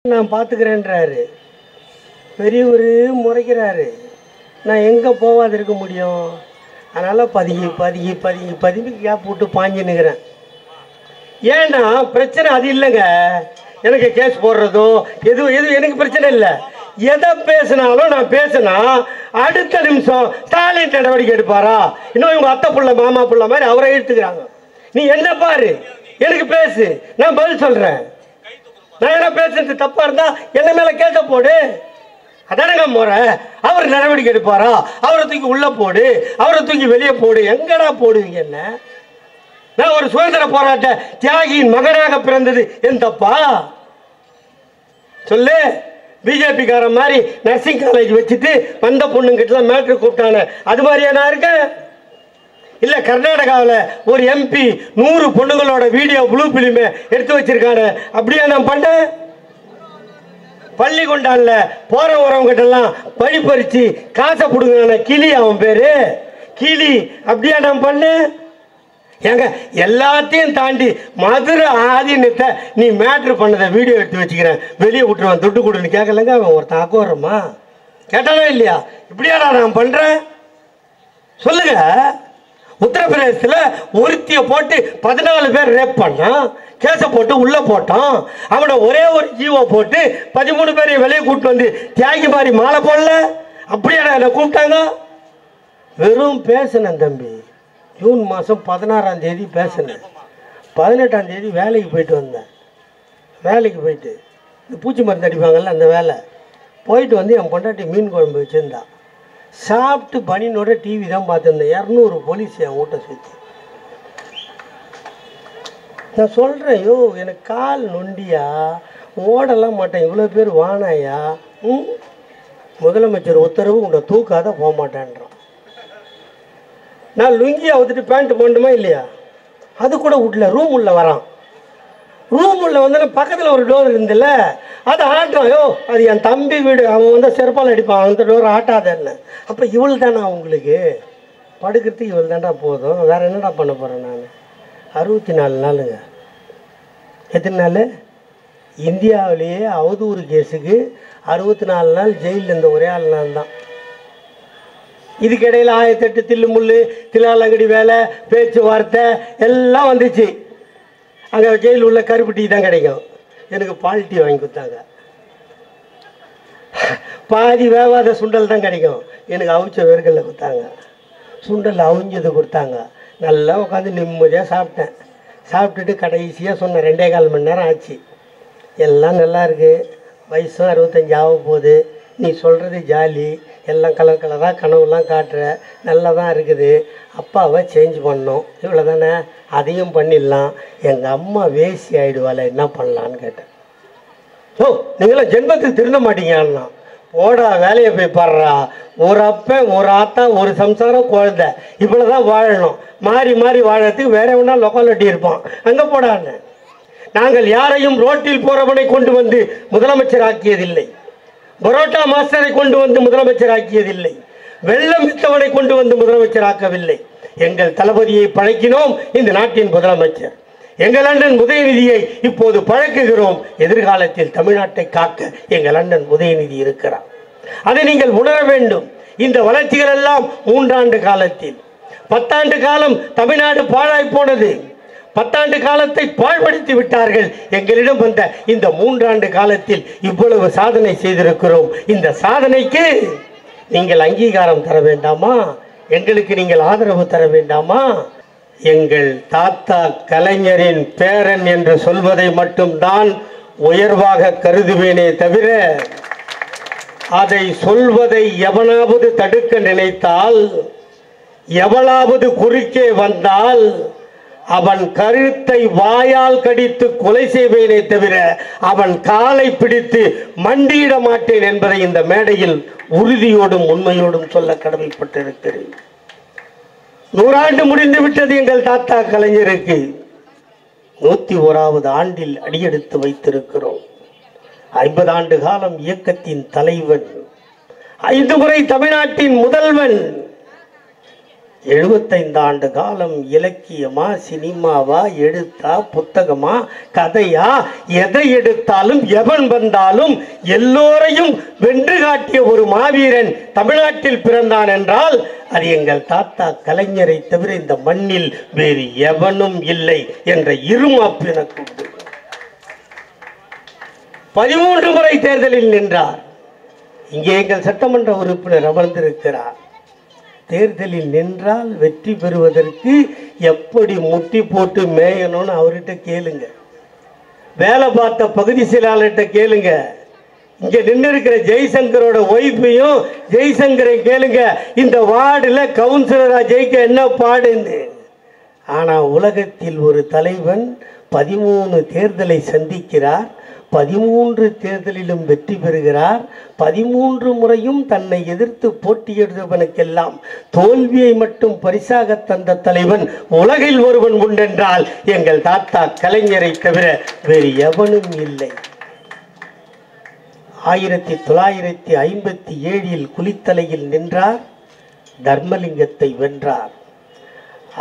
நான் பார்த்துக்கிறேன்றாரு. பெரியவர் முறைக்கிறாரு. நான் எங்கே போகாது இருக்க முடியும்? அதனால் பதுங்கி கேப் விட்டு பாஞ்சின்னுக்கிறேன். ஏன்னா பிரச்சனை அது இல்லைங்க. எனக்கு கேஸ் போடுறதோ எதுவும் எனக்கு பிரச்சனை இல்லை. எதை பேசினாலும் நான் பேசினா அடுத்த நிமிஷம் ஸ்டாலின் நடவடிக்கை எடுப்பாரா? இன்னும் இவங்க அத்தை புள்ள மாமா புள்ள மாதிரி அவரை எடுத்துக்கிறாங்க. நீ என்ன பாரு, எனக்கு பேசு, நான் பதில் சொல்கிறேன். நான் என்ன பேசுறது தப்பா இருந்தா என்ன மேல கேட்ட போடு. அதானங்க முறை. அவர் நடவடிக்கை எடுப்பாரா? அவரை தூக்கி உள்ள போடு, அவரை தூக்கி வெளியே போடு. எங்கடா போடுவீங்க? என்ன நான் ஒரு சுதந்திர போராட்ட தியாகியின் மகனாக பிறந்தது என் தப்பா? சொல்லு. பிஜேபி கார மாதிரி நர்சிங் காலேஜ் வச்சுட்டு வந்த பொண்ணுங்கிட்டலாம் மேட்ரு கூப்பிட்டானே, அது மாதிரியா நான் இருக்கேன்? இல்ல கர்நாடகாவில் ஒரு எம்பி 100 பொண்ணுங்களோட வீடியோ ப்ளூ பிலிம் எடுத்து வச்சிருக்காரு, அப்படியா நான் பண்ணேன்? பள்ளிக்கொண்டான்ல போற வரவங்கிட்ட எல்லாம் பழி பறிச்சு காசை பிடுங்க கிளி, அவன் பேரு கிளி, அப்படியா நான் பண்ணேன்? ஏங்க எல்லாத்தையும் தாண்டி மதுரை ஆதீனத்தை நீ மேட்ரு பண்ணதை வீடியோ எடுத்து வச்சுக்கிறேன், வெளியே விட்டுருவான், துட்டு கொடுன்னு கேட்கலங்க. அவன் ஒருத்தன் ஆக்குறமா கேட்டானா இல்லையா? இப்படியா நான் பண்றேன்? சொல்லுங்க. உத்தரப்பிரதேசத்தில் ஒருத்தியை போட்டு 14 பேர் ரேப் பண்ணான், கேஸை போட்டு உள்ள போட்டான். அவனை ஒரே ஒரு ஜீவோ போட்டு 13 பேரையும் வெளியே கூப்பிட்டு வந்து தியாகி மாதிரி மாலை போடல. அப்படியே என்னை கூப்பிட்டாங்க. வெறும் பேசினேன் தம்பி. ஜூன் மாதம் 16ஆம் தேதி பேசினேன். 18ஆம் தேதி வேலைக்கு போயிட்டு வந்தேன். வேலைக்கு போயிட்டு இந்த பூச்சி மருந்து அடிப்பாங்கல்ல, அந்த வேலை போயிட்டு வந்து என் பொண்டாட்டி மீன் குழம்பு வச்சுருந்தான். சாப்பிட்டு பனினோட டிவி தான் பார்த்துருந்தேன். 200 போலீஸ் என் வீட்டை சுற்றி. நான் சொல்கிறேன், யோ எனக்கு கால் நொண்டியா, ஓடலாம் மாட்டேன், இவ்வளோ பேர் வானாயா, முதலமைச்சர் உத்தரவு உங்களை தூக்காத போக மாட்டேன்றான். நான் லுங்கி அவுத்துட்டு பேண்ட் போடணுமா இல்லையா? அது கூட வீட்டில் ரூம் உள்ள வரான். ரூம் உள்ள வந்து பக்கத்தில் ஒரு டோர் இருந்தில்ல, அதை ஆட்டான். யோ அது என் தம்பி வீடு, அவன் வந்து செருப்பால் அடிப்பான், அந்த டோர் ஆட்டாதன்னு. அப்போ இவள் தானே அவங்களுக்கு படுக்கிறதுக்கு இவள் தாண்டா போதும், வேறு என்னடா பண்ண போகிறேன் நான்? 64 நாளுங்க. எத்தனை நாள்? இந்தியாவிலேயே அவதூறு கேஸுக்கு 64 நாள் ஜெயிலில் இருந்த ஒரே ஆள் நான் தான். இதுக்கிடையில் 1008 தில்லுமுள்ளு, தில்லாலங்கடி வேலை, பேச்சுவார்த்தை எல்லாம் வந்துச்சு. அங்கே ஜெயில் உள்ள கருப்பு டீ தான் கிடைக்கும். எனக்கு பால் டீ வாங்கி கொடுத்தாங்க. பாதி வேவாத சுண்டல் தான் கிடைக்கும், எனக்கு அவிச்ச வேர்களில் கொடுத்தாங்க. சுண்டல் அவிஞ்சது கொடுத்தாங்க. நல்லா உட்காந்து நிம்மதியாக சாப்பிட்டேன். சாப்பிட்டுட்டு கடைசியாக சொன்ன 2.25 மணி நேரம் ஆச்சு. எல்லாம் நல்லா இருக்குது, வயசும் 65 ஆக போகுது, நீ சொல்கிறது ஜாலி, எல்லாம் கலர் கலராக கனவுலாம் காட்டுற, நல்லா தான் இருக்குது, அப்பாவை சேஞ்ச் பண்ணோம், இவ்வளோ தானே, அதையும் பண்ணிடலாம், எங்கள் அம்மா வேசி ஆகிடுவாள், என்ன பண்ணலான்னு கேட்டேன். ஓ நீங்களாம் ஜென்மத்துக்கு திருந்த மாட்டீங்கன்னா போடா வேலையை போய் பாடுறா. ஒரு அப்பன் ஒரு ஆத்தா ஒரு சம்சாரம் குழந்தை, இவ்வளோ தான் வாழணும். மாறி மாறி வாழறதுக்கு வேற ஒன்றா லொக்காலிட்டி இருப்பான், அங்கே போடான்னு. நாங்கள் யாரையும் ரோட்டில் போகிறவனை கொண்டு வந்து முதலமைச்சர் ஆக்கியதில்லை, பரோட்டா மாஸ்டரை கொண்டு வந்து முதலமைச்சர் ஆக்கியதில்லை, வெள்ளம் வித்தவனை கொண்டு வந்து முதலமைச்சர் ஆக்கவில்லை. எங்கள் தளபதியை பழக்கினோம் இந்த நாட்டின் முதலமைச்சர். எங்கள் அண்ணன் உதயநிதியை இப்போது பழக்குகிறோம். எதிர்காலத்தில் தமிழ்நாட்டை காக்க எங்கள் அண்ணன் உதயநிதி இருக்கிறார். அதை நீங்கள் உணர வேண்டும். இந்த வளர்ச்சிகள் எல்லாம் 3 ஆண்டு காலத்தில். 10 ஆண்டு காலம் தமிழ்நாடு பாழாய் போனது. 10 ஆண்டு காலத்தை பாழ்படுத்தி விட்டார்கள். எங்களிடம் வந்த இந்த 3 ஆண்டு காலத்தில் இவ்வளவு சாதனை செய்திருக்கிறோம். இந்த சாதனைக்கு நீங்கள் அங்கீகாரம் தர வேண்டாமா? எங்களுக்கு நீங்கள் ஆதரவு தர வேண்டாமா? எங்கள் தாத்தா கலைஞரின் பேரன் என்று சொல்வதை மட்டும்தான் உயர்வாக கருதுவேனே தவிர, அதை சொல்வதை எவனாவது தடுக்க நினைத்தால், எவளாவது குறுக்கே வந்தால் அவன் கருத்தை வாயால் கடித்து கொலை செய்வேனே தவிர அவன் காலை பிடித்து மண்டியிட மாட்டேன் என்பதை இந்த மேடையில் உறுதியோடும் உண்மையோடும் சொல்ல கடமைப்பட்டிருக்கிறேன். 100 ஆண்டு முடிந்து விட்டது எங்கள் தாத்தா கலைஞருக்கு. 101வது ஆண்டில் அடியெடுத்து வைத்திருக்கிறோம். 50 ஆண்டு காலம் இயக்கத்தின் தலைவன், 5 முறை தமிழ்நாட்டின் முதல்வன், 75 ஆண்டு காலம் இலக்கியமா, சினிமாவா, எழுத்தா, புத்தகமா, கதையா, எதை எடுத்தாலும் எவன் வந்தாலும் எல்லோரையும் வென்று காட்டிய ஒரு மாவீரன் தமிழ்நாட்டில் பிறந்தான் என்றால் அது எங்கள் தாத்தா கலைஞரை தவிர இந்த மண்ணில் வேறு எவனும் இல்லை என்ற இருமாப்பு எனக்கு உண்டு. 13 முறை தேர்தலில் நின்றார். இங்கே எங்கள் சட்டமன்ற உறுப்பினர் அமர்ந்திருக்கிறார். தேர்தலில் நின்றால் வெற்றி பெறுவதற்கு எப்படி முட்டி போட்டு மேயணும்னு அவர்கிட்ட கேளுங்க. வேலை பார்த்த பகுதி செயலாளர்கிட்ட கேளுங்க. இங்க நின்று இருக்கிற ஜெய்சங்கரோட ஒய்ஃபையும் ஜெய்சங்கரை கேளுங்க, இந்த வார்டில் கவுன்சிலரா ஜெயிக்க என்ன பாடுன்னு. ஆனா உலகத்தில் ஒரு தலைவன் 13 தேர்தலை சந்திக்கிறார், 13 தேர்தலிலும் வெற்றி பெறுகிறார். 13 முறையும் தன்னை எதிர்த்து போட்டியிடுவனுக்கெல்லாம் தோல்வியை மட்டும் பரிசாக தந்த தலைவன் உலகில் ஒருவன் உண்டென்றால் எங்கள் தாத்தா கலைஞரை தவிர வேறு எவனும் இல்லை. 1957 குளித்தலையில் நின்றார், தர்மலிங்கத்தை வென்றார்.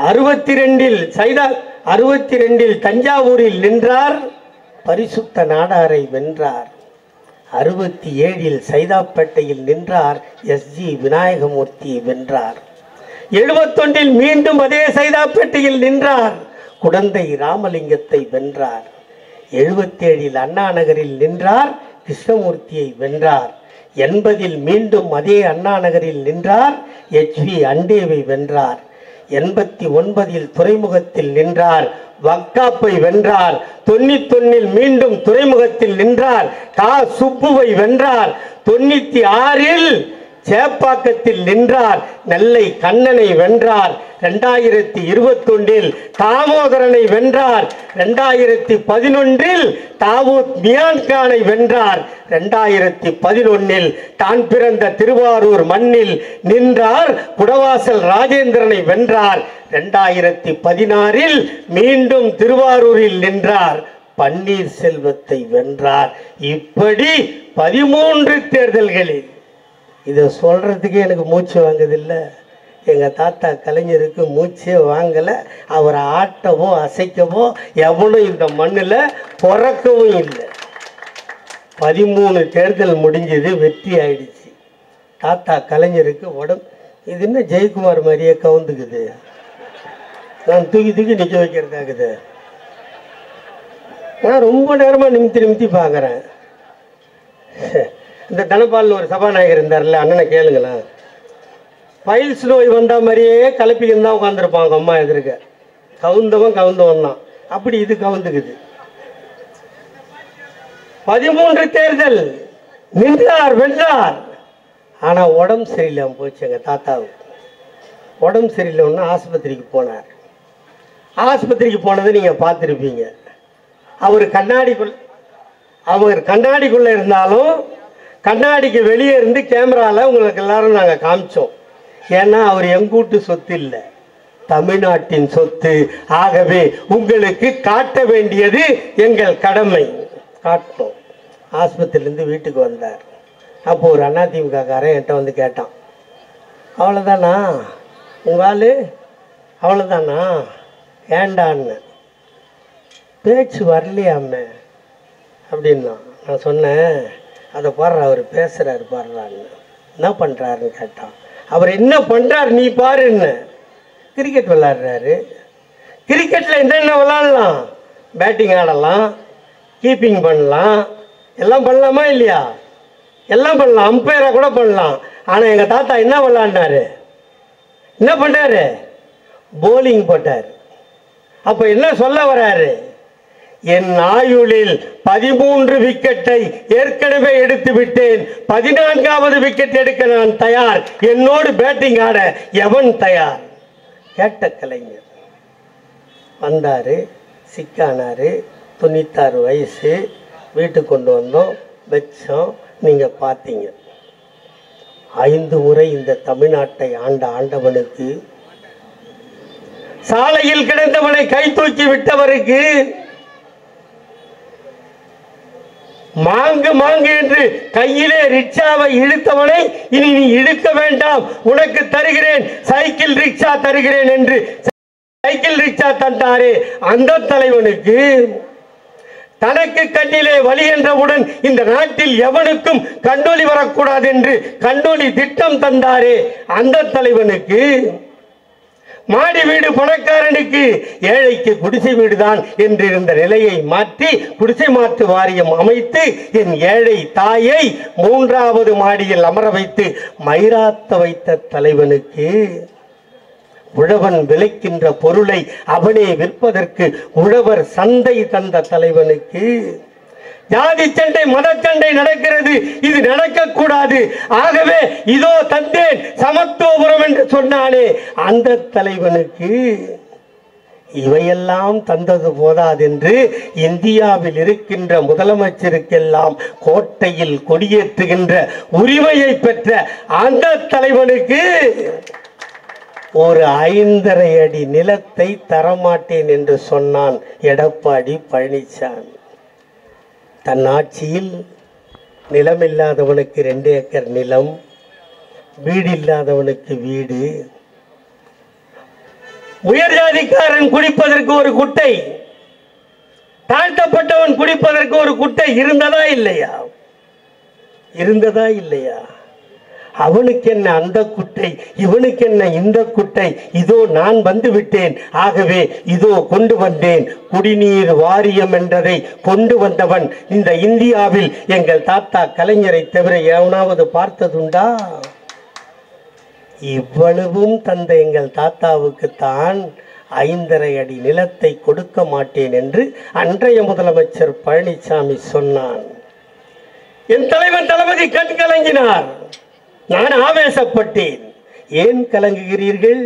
62 தஞ்சாவூரில் நின்றார், பரிசுத்த நாடாரை வென்றார். 67 சைதாப்பேட்டையில் நின்றார், SG விநாயகமூர்த்தியை வென்றார். 71 மீண்டும் அதே சைதாப்பேட்டையில் நின்றார், குடந்தை ராமலிங்கத்தை வென்றார். 77 அண்ணா நகரில் நின்றார், கிருஷ்ணமூர்த்தியை வென்றார். 80 மீண்டும் அதே அண்ணா நகரில் நின்றார், HV அண்டேவை வென்றார். 89 துறைமுகத்தில் நின்றார், வக்காப்பை வென்றார். 91 மீண்டும் துறைமுகத்தில் நின்றார், கா சுப்புவை வென்றார். 96 சேப்பாக்கத்தில் நின்றார், நெல்லை கண்ணனை வென்றார். 2021 தாமோதரனை வென்றார். 2011 தாவூத் மியான்கானை வென்றார். 2011 தான் பிறந்த திருவாரூர் மண்ணில் நின்றார், குடவாசல் ராஜேந்திரனை வென்றார். 2016 மீண்டும் திருவாரூரில் நின்றார், பன்னீர்செல்வத்தை வென்றார். இப்படி 13 தேர்தல்களில். இதை சொல்றதுக்கே எனக்கு மூச்சு வாங்குதில்லை. எங்கள் தாத்தா கலைஞருக்கு மூச்சே வாங்கலை. அவரை ஆட்டவோ அசைக்கவோ எவனும் இந்த மண்ணில் பிறக்கவும் இல்லை. 13 தேர்தல் முடிஞ்சது, வெற்றி ஆயிடுச்சு. தாத்தா கலைஞருக்கு உடம்பு இது என்ன ஜெயக்குமார் மாதிரியே கவுந்துக்குது. நான் தூக்கி தூக்கி நிற்க வைக்கிறதாக்குது. நான் ரொம்ப நேரமாக நிமித்தி பார்க்குறேன். இந்த தனபாலில் ஒரு சபாநாயகர் இருந்தார்ல, அண்ணனை கேளுங்களேன். பைல்ஸ் நோய் வந்த மாதிரியே கலப்பிக்கின்னு தான் உட்காந்துருப்பாங்க அம்மா எதிர்க்க. கவுந்தவன் தான். அப்படி இது கவுந்துக்குது. 13 தேர்தல் நின்றார், வென்றார். ஆனால் உடம்பு சரியில்லாமல் போச்சு. எங்கள் தாத்தாவுக்கு உடம்பு சரியில்லைன்னா ஆஸ்பத்திரிக்கு போனார். ஆஸ்பத்திரிக்கு போனதை நீங்கள் பார்த்துருப்பீங்க. அவர் கண்ணாடிக்குள்ளே இருந்தாலும் கண்ணாடிக்கு வெளியே இருந்து கேமராவில் உங்களுக்கு எல்லாரும் நாங்கள் காமிச்சோம். ஏன்னா அவர் எங்கூட்டு சொத்து இல்லை, தமிழ்நாட்டின் சொத்து. ஆகவே உங்களுக்கு காட்ட வேண்டியது எங்கள் கடமை. காட்டணும். ஆஸ்பத்திரியிலேருந்து வீட்டுக்கு வந்தார். அப்போ ஒரு அதிமுககாரன் என்கிட்ட வந்து கேட்டான், அவ்வளோதானா உங்கள் ஆள், அவ்வளோதானா ஏண்டான்னு. பேச்சு வரலையாமே அப்படின்னா. நான் சொன்னேன், அதை பாடுற அவர் பேசுகிறாரு பாடுறான்னு. என்ன பண்ணுறாருன்னு கேட்டான். அவர் என்ன பண்ணுறாரு நீ பாருன்னு. கிரிக்கெட் விளாட்றாரு. கிரிக்கெட்டில் என்னென்ன விளாட்லாம்? பேட்டிங் ஆடலாம், கீப்பிங் பண்ணலாம், எல்லாம் பண்ணலாமா இல்லையா? எல்லாம் பண்ணலாம், அம்பையராக கூட பண்ணலாம். ஆனால் எங்கள் தாத்தா என்ன விளாட்னாரு, என்ன பண்ணாரு? போலிங் போட்டார். அப்போ என்ன சொல்ல வராரு? என் ஆயுளில் 13 விக்கெட்டை ஏற்கனவே எடுத்து விட்டேன், 14வது விக்கெட் எடுக்க நான் தயார், என்னோடு பேட்டிங் ஆட எவன் தயார்? கேட்ட கலைஞர் வந்தார், சிக்கானார். 96 வயசு. வீட்டுக்கு கொண்டு வந்தோம், வச்சோம். நீங்கள் பார்த்தீங்க. 5 முறை இந்த தமிழ்நாட்டை ஆண்டவனுக்கு, சாலையில் கிடந்தவனை கை தூக்கி விட்டவருக்கு, மாங்கு மாங்கு என்று கையிலே ரிக்ஷாவை இழுத்தவனை இனி நீ இழுக்க வேண்டாம், உனக்கு தருகிறேன், சைக்கிள் ரிக்ஷா தருகிறேன் என்று சைக்கிள் ரிக்ஷா தந்தாரே அந்த தலைவனுக்கு தனக்கு கண்ணிலே வலி என்றவுடன் இந்த நாட்டில் எவனுக்கும் கண்ணொலி வரக்கூடாது என்று கண்ணொலி திட்டம் தந்தாரே அந்த தலைவனுக்கு, மாடி வீடு பணக்காரனுக்கு ஏழைக்கு குடிசை வீடுதான் என்றிருந்த நிலையை மாற்றி குடிசை மாற்று வாரியம் அமைத்து என் ஏழை தாயை 3வது மாடியில் அமர வைத்து மயிராத்த வைத்த தலைவனுக்கு, உழவன் விளைக்கின்ற பொருளை அவனே விற்பதற்கு உழவர் சந்தை தந்த தலைவனுக்கு, ஜாதி சண்டை மத சண்டை நடக்கிறது, இது நடக்கக்கூடாது, ஆகவே இதோ தந்தேன் சமத்துவபுரம் என்று சொன்னானே அந்த தலைவனுக்கு, இவையெல்லாம் தந்தது போதாதென்று இந்தியாவில் இருக்கின்ற முதலமைச்சருக்கெல்லாம் கோட்டையில் கொடியேற்றுகின்ற உரிமையை பெற்ற அந்த தலைவனுக்கு ஒரு 5½ அடி நிலத்தை தரமாட்டேன் என்று சொன்னான் எடப்பாடி பழனிசாமி. தன் ஆட்சியில் நிலம் இல்லாதவனுக்கு 2 ஏக்கர் நிலம், வீடு இல்லாதவனுக்கு வீடு, உயர் ஜாதிக்காரன் குடிப்பதற்கு ஒரு குட்டை, தாழ்த்தப்பட்டவன் குடிப்பதற்கு ஒரு குட்டை இருந்ததா இல்லையா? இருந்ததா இல்லையா? அவனுக்கு என்ன அந்த குட்டை, இவனுக்கு என்ன இந்த குட்டை, இதோ நான் வந்து விட்டேன், ஆகவே இதோ கொண்டு வந்தேன். குடிநீர் வாரியம் என்றதை கொண்டு வந்தவன் இந்த இந்தியாவில் எங்கள் தாத்தா கலைஞரை தவிர எவனாவது பார்த்ததுண்டா? இவ்வளவும் தந்த எங்கள் தாத்தாவுக்குத்தான் 5½ அடி நிலத்தை கொடுக்க மாட்டேன் என்று அன்றைய முதலமைச்சர் பழனிசாமி சொன்னான். என் தலைவன் தளபதி கண் கலங்கினார். நான் ஆவேசப்பட்டேன். ஏன் கலங்குகிறீர்கள்?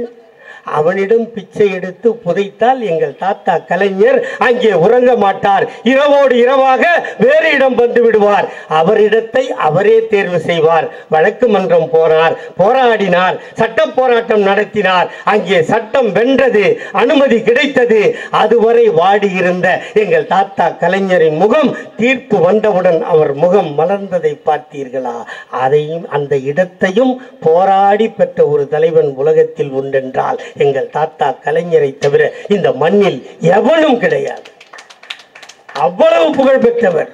அவனிடம் பிச்சை எடுத்து புதைத்தால் எங்கள் தாத்தா கலைஞர் அங்கே உறங்க மாட்டார், இரவோடு இரவாக வேறு இடம் வந்து விடுவார், அவரிடத்தை அவரே தேர்வு செய்வார். வழக்கு மன்றம் போனார், போராடினார், சட்ட போராட்டம் நடத்தினார், அங்கே சட்டம் வென்றது, அனுமதி கிடைத்தது. அதுவரை வாடியிருந்த எங்கள் தாத்தா கலைஞரின் முகம் தீர்ப்பு வந்தவுடன் அவர் முகம் மலர்ந்ததை பார்த்தீர்களா? அதையும் அந்த இடத்தையும் போராடி பெற்ற ஒரு தலைவன் உலகத்தில் உண்டென்றால் எங்கள் தாத்தா கலைஞரை தவிர இந்த மண்ணில் எவனும் கிடையாது. அவ்வளவு புகழ் பெற்றவர்.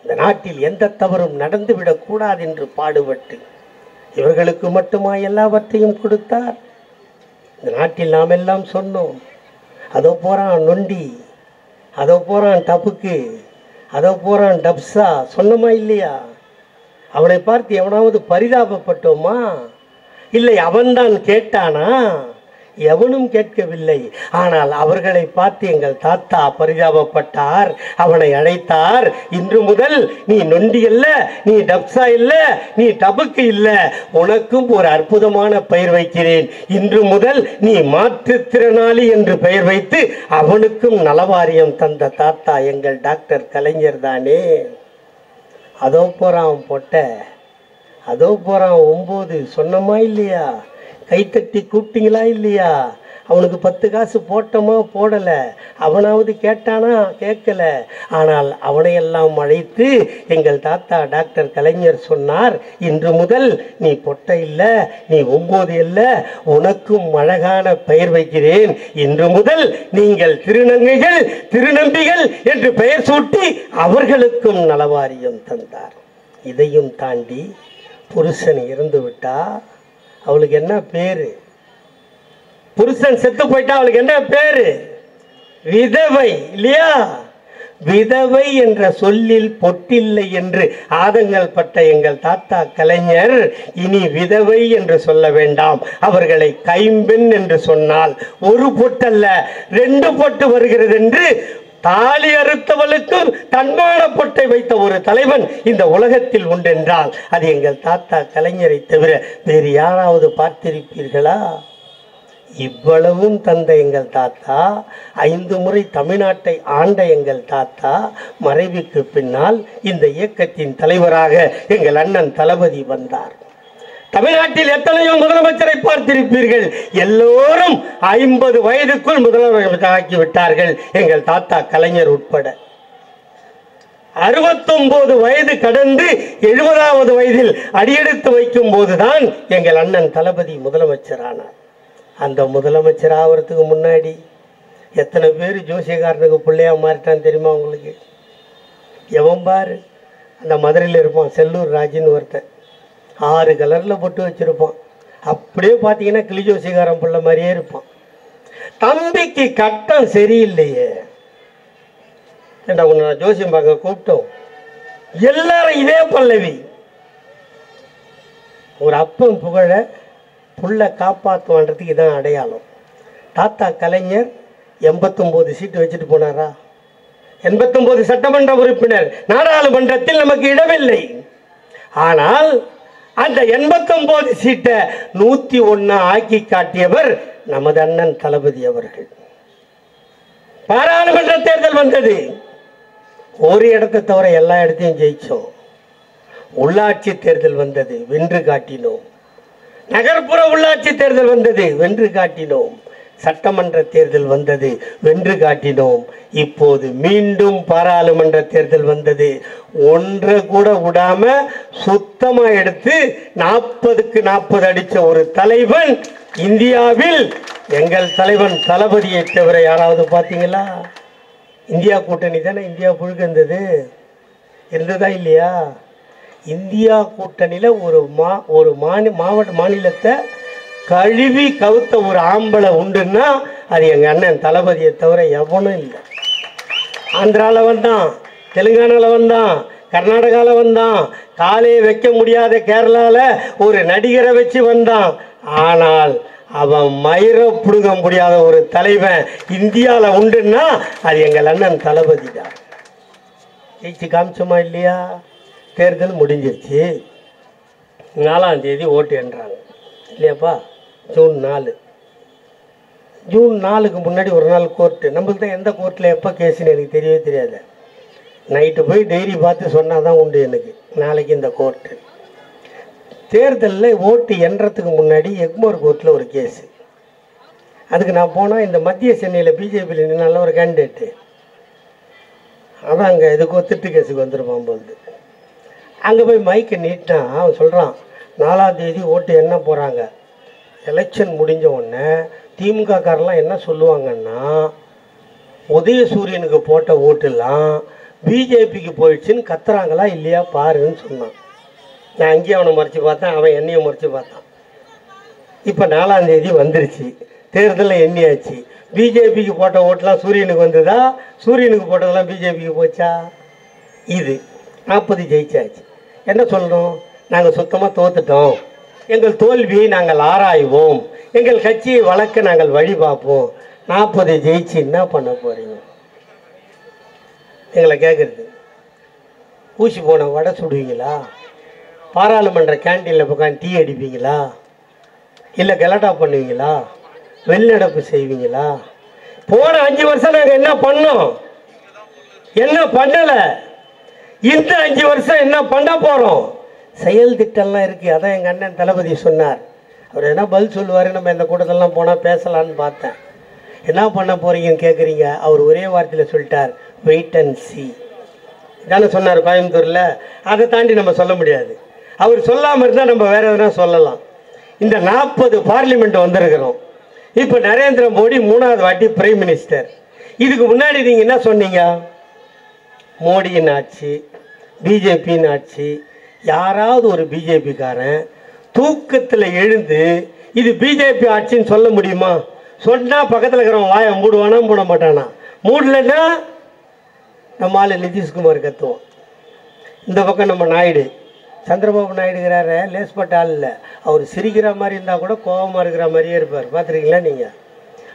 இந்த நாட்டில் எந்த தவறும் நடந்துவிடக் கூடாது என்று பாடுபட்டு இவர்களுக்கு மட்டுமா எல்லாவற்றையும் கொடுத்தார்? இந்த நாட்டில் நாம் எல்லாம் சொன்னோம், அதோ போறான் நொண்டி, அதோ போறான் டப்புக்கு, அதோ போறான் டப்ஸா, சொன்னமா இல்லையா? அவனை பார்த்து எவனாவது பரிதாபப்பட்டோமா? இல்லை அவன்தான் கேட்டானா? எவனும் கேட்கவில்லை. ஆனால் அவர்களை பார்த்து எங்கள் தாத்தா பரிதாபப்பட்டார், அவனை அழைத்தார். இன்று முதல் நீ நொண்டி இல்ல, நீ டப்ஸா இல்ல, நீ டபுக்கு இல்ல, உனக்கும் ஒரு அற்புதமான பெயர் வைக்கிறேன். இன்று முதல் நீ மாற்றுத்திறனாளி என்று பெயர் வைத்து அவனுக்கும் நலவாரியம் தந்த தாத்தா எங்கள் டாக்டர் கலைஞர் தானே. அதோ போறான் பொட்ட, அதோ போறான் 9, சொன்னமா இல்லையா? கைத்தட்டி கூப்பிட்டீங்களா இல்லையா? அவனுக்கு 10 காசு போட்டோமா போடலை, அவனாவது கேட்டானா? கேட்கல. ஆனால் அவனையெல்லாம் அழைத்து எங்கள் தாத்தா டாக்டர் கலைஞர் சொன்னார், இன்று முதல் நீ பொட்டை இல்லை, நீ 9 இல்லை, உனக்கும் அழகான பெயர் வைக்கிறேன். இன்று முதல் நீங்கள் திருநங்கைகள், திருநம்பிகள் என்று பெயர் சூட்டி அவர்களுக்கும் நலவாரியம் தந்தார். இதையும் தாண்டி புருஷன் இறந்து விட்டா அவளுக்கு என்ன பேரு? புருஷன் செத்து போயிட்டா அவளுக்கு என்ன பேரு? விதவை இல்லையா? விதவை என்ற சொல்லில் பொட்டில்லை என்று ஆதங்கள் பட்ட எங்கள் தாத்தா கலைஞர் இனி விதவை என்று சொல்ல வேண்டாம், அவர்களை கைம்பெண் என்று சொன்னால் 1 பொட்டல்ல 2 பொட்டு வருகிறது என்று தாலி அறுத்தவளுக்கும் தன்மான பொட்டை வைத்த ஒரு தலைவன் இந்த உலகத்தில் உண்டென்றால் அது எங்கள் தாத்தா கலைஞரை தவிர வேறு யாராவது பார்த்திருப்பீர்களா? இவ்வளவும் தந்த எங்கள் தாத்தா, 5 முறை தமிழ்நாட்டை ஆண்ட எங்கள் தாத்தா மறைவுக்கு பின்னால் இந்த இயக்கத்தின் தலைவராக எங்கள் அண்ணன் தளபதி வந்தார். தமிழ்நாட்டில் எத்தனையோ முதலமைச்சரை பார்த்திருப்பீர்கள், எல்லோரும் 50 வயதுக்குள் முதலமைச்சர் ஆக்கி விட்டார்கள், எங்கள் தாத்தா கலைஞர் உட்பட. 69 வயது கடந்து 70வது வயதில் அடியெடுத்து வைக்கும் போதுதான் எங்கள் அண்ணன் தளபதி முதலமைச்சரானார். அந்த முதலமைச்சர் ஆகிறதுக்கு முன்னாடி எத்தனை பேர் ஜோசியக்காரனுக்கு பிள்ளையா மாறிட்டான்னு தெரியுமா உங்களுக்கு? எவன் பாரு அந்த மதுரையில் இருப்பான், செல்லூர் ராஜின்னு ஒருத்தன், 6 கலரில் பொட்டு வச்சுருப்பான். அப்படியே பார்த்தீங்கன்னா கிளி ஜோசியக்காரன் பிள்ளை மாதிரியே இருப்பான். தம்பிக்கு கட்டம் சரியில்லையே, ஏண்டா உன்னை நான் ஜோசியம் பார்க்க கூப்பிட்டோம். எல்லாரும் இதே பல்லவி, ஒரு அப்பன் புகழ புள்ள காப்பாற்றுவான்றதுக்கு இதான் அடையாளம். தாத்தா கலைஞர் 89 சீட்டு வச்சுட்டு போனாரா? 89 சட்டமன்ற உறுப்பினர், நாடாளுமன்றத்தில் நமக்கு இடமில்லை. ஆனால் அந்த 89 சீட்டை 101 ஆக்கி காட்டியவர் நமது அண்ணன் தளபதி அவர்கள். பாராளுமன்ற தேர்தல் வந்தது, ஒரு இடத்தை தவிர எல்லா இடத்தையும் ஜெயிச்சோம். உள்ளாட்சி தேர்தல் வந்தது, வென்று காட்டினோம். நகர்ப்புற உள்ளாட்சி தேர்தல் வந்தது, வென்று காட்டினோம். சட்டமன்ற தேர்தல் வந்தது, வென்று காட்டினோம். இப்போது மீண்டும் பாராளுமன்ற தேர்தல் வந்தது, ஒன்றை கூட விடாம சுத்தமா எடுத்து 40க்கு 40 அடிச்ச ஒரு தலைவன் இந்தியாவில் எங்கள் தலைவன் தளபதியை தவிர யாராவது பார்த்தீங்களா? இந்தியா கூட்டணி தானே இந்தியா புழுக்க இருந்ததா இல்லையா? இந்தியா கூட்டணியில் ஒரு மாநிலத்தை கழுவி கவுத்த ஒரு ஆம்பளை உண்டுன்னா அது எங்கள் அண்ணன் தளபதியை தவிர எவனும் இல்லை. ஆந்திராவில் வந்தான், தெலுங்கானாவில் வந்தான், கர்நாடகாவில் வந்தான், காலையை வைக்க முடியாத கேரளாவில் ஒரு நடிகரை வச்சு வந்தான். ஆனால் அவன் மயிர புடுங்க முடியாத ஒரு தலைவன் இந்தியாவில் உண்டுன்னா அது எங்கள் அண்ணன் தளபதி தான். ஜெயிச்சு காமிச்சோமா இல்லையா? தேர்தல் முடிஞ்சிருச்சு, 4ஆம் தேதி ஓட்டு என்றாங்க இல்லையாப்பா? ஜூன் 4. ஜூன் 4க்கு முன்னாடி ஒரு நாள் கோர்ட்டு. நம்மளுக்கு தான் எந்த கோர்ட்டில் எப்போ கேஸுன்னு எனக்கு தெரியவே தெரியாது. நைட்டு போய் டைரி பார்த்து சொன்னால் தான் உண்டு எனக்கு, நாளைக்கு இந்த கோர்ட்டு. தேர்தலில் ஓட்டு எண்றதுக்கு முன்னாடி எக்மோர் கோர்ட்டில் ஒரு கேஸு. அதுக்கு நான் போனால் இந்த மத்திய சென்னையில் பிஜேபியில் நின்னால ஒரு கேண்டிடேட்டு, அதான் அங்கே எதுக்கோ திட்டு கேஸுக்கு வந்துருப்பான் போது. அங்கே போய் மைக்கை நீட்டினா அவன் சொல்கிறான், 4ஆம் தேதி ஓட்டு எண்ண போகிறாங்க. எலெக்ஷன் முடிஞ்ச உடனே திமுக காரெல்லாம் என்ன சொல்லுவாங்கன்னா, உதயசூரியனுக்கு போட்ட ஓட்டுலாம் பிஜேபிக்கு போயிடுச்சுன்னு கத்துறாங்களா இல்லையா பாருன்னு சொன்னான். நான் அங்கேயும் அவனை மறைச்சி பார்த்தேன், அவன் என்னையும் மறைச்சி பார்த்தான். இப்போ 4ஆம் தேதி வந்துருச்சு, தேர்தலில் எண்ணியாச்சு. பிஜேபிக்கு போட்ட ஓட்டெலாம் சூரியனுக்கு வந்ததா, சூரியனுக்கு போட்டதெல்லாம் பிஜேபிக்கு போச்சா? இது 40 ஜெயிச்சாச்சு. என்ன சொல்லணும்? நாங்கள் சுத்தமாக தோத்துட்டோம், எங்கள் தோல்வியை நாங்கள் ஆராய்வோம், எங்கள் கட்சியை வளர்க்க நாங்கள் வழி பார்ப்போம். 40 ஜெயிச்சு என்ன பண்ண போகிறீங்க? எங்களை கேட்குறது, ஊசி போன வடை சுடுவீங்களா? பாராளுமன்ற கேண்டீனில் உட்காந்து டீ அடிப்பீங்களா? இல்லை கலாட்டா பண்ணுவீங்களா? வெளிநடப்பு செய்வீங்களா? போன 5 வருஷம் நாங்கள் என்ன பண்ணோம்? என்ன பண்ணலை? இந்த 5 வருஷம் என்ன பண்ண போகிறோம்? செயல் திட்டம்லாம் இருக்குது. அதான் எங்கள் அண்ணன் தளபதி சொன்னார். அவர் என்ன பதில் சொல்லுவார், நம்ம இந்த கூட்டத்திலலாம் போனால் பேசலான்னு பார்த்தேன். என்ன பண்ண போகிறீங்கன்னு கேட்குறீங்க. அவர் ஒரே வார்த்தையில் சொல்லிட்டார், வெயிட் அண்ட் சி. இதானே சொன்னார் கோயம்புத்தூரில். அதை தாண்டி நம்ம சொல்ல முடியாது. அவர் சொல்லாமல் இருந்தால் நம்ம வேறு எதுனா சொல்லலாம். இந்த 40 பார்லிமெண்ட் வந்திருக்கிறோம். இப்போ நரேந்திர மோடி 3வது வாட்டி பிரைம் மினிஸ்டர். இதுக்கு முன்னாடி நீங்கள் என்ன சொன்னீங்க? மோடியின் ஆட்சி, பிஜேபியின் ஆட்சி. யாராவது ஒரு பிஜேபிக்காரன் தூக்கத்தில் எழுந்து இது பிஜேபி ஆட்சின்னு சொல்ல முடியுமா? சொன்னால் பக்கத்தில் இருக்கிறவன் வாயை மூடுவானா மூட மாட்டானா? மூடலைன்னா நம்ம ஆள் நிதிஷ்குமார் கத்துவோம். இந்த பக்கம் நம்ம நாயுடு, சந்திரபாபு நாயுடுங்கிறார லேஸ்பட்ட ஆள் இல்லை. அவர் சிரிக்கிற மாதிரி இருந்தால் கூட கோபமாக இருக்கிற மாதிரியே இருப்பார். பார்த்துருக்கீங்களா நீங்கள்?